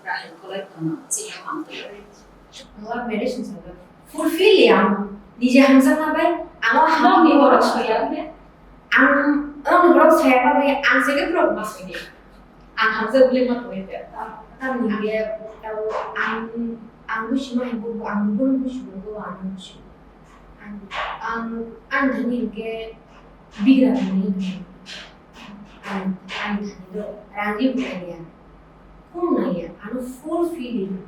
Rahel Kalai Bai Mangplio medicine saja fulfill yang di jalan sama Bai ang di orang saya ang orang saya Bai ang saya pro mas ini ang hamzah boleh mat boleh tapi dia tahu ang bush mah ibu ang bukan bush bukan ang bush ang dhani ke bigra ini ang dhani do rangi bukan dia Kunaya, full feeling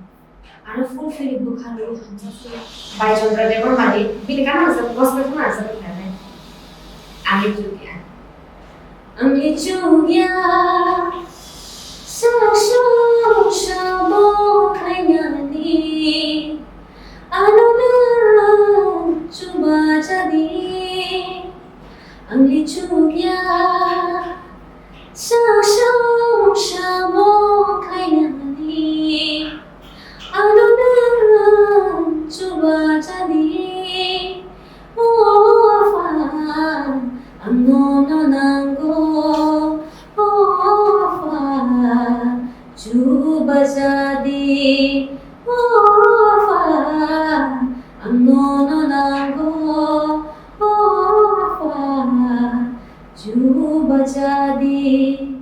bukan lu Bai Chandra Dewan Madi, bila kan asal bos betul asal kan, angin juga, sosok sabo kaya ni, anu nak coba jadi, angin juga. Sosok sabo kaya ni, anu nak coba jadi, Fan, ano nanggo, Fan, coba jadi, Fan, ano nanggo, Fan, coba jadi.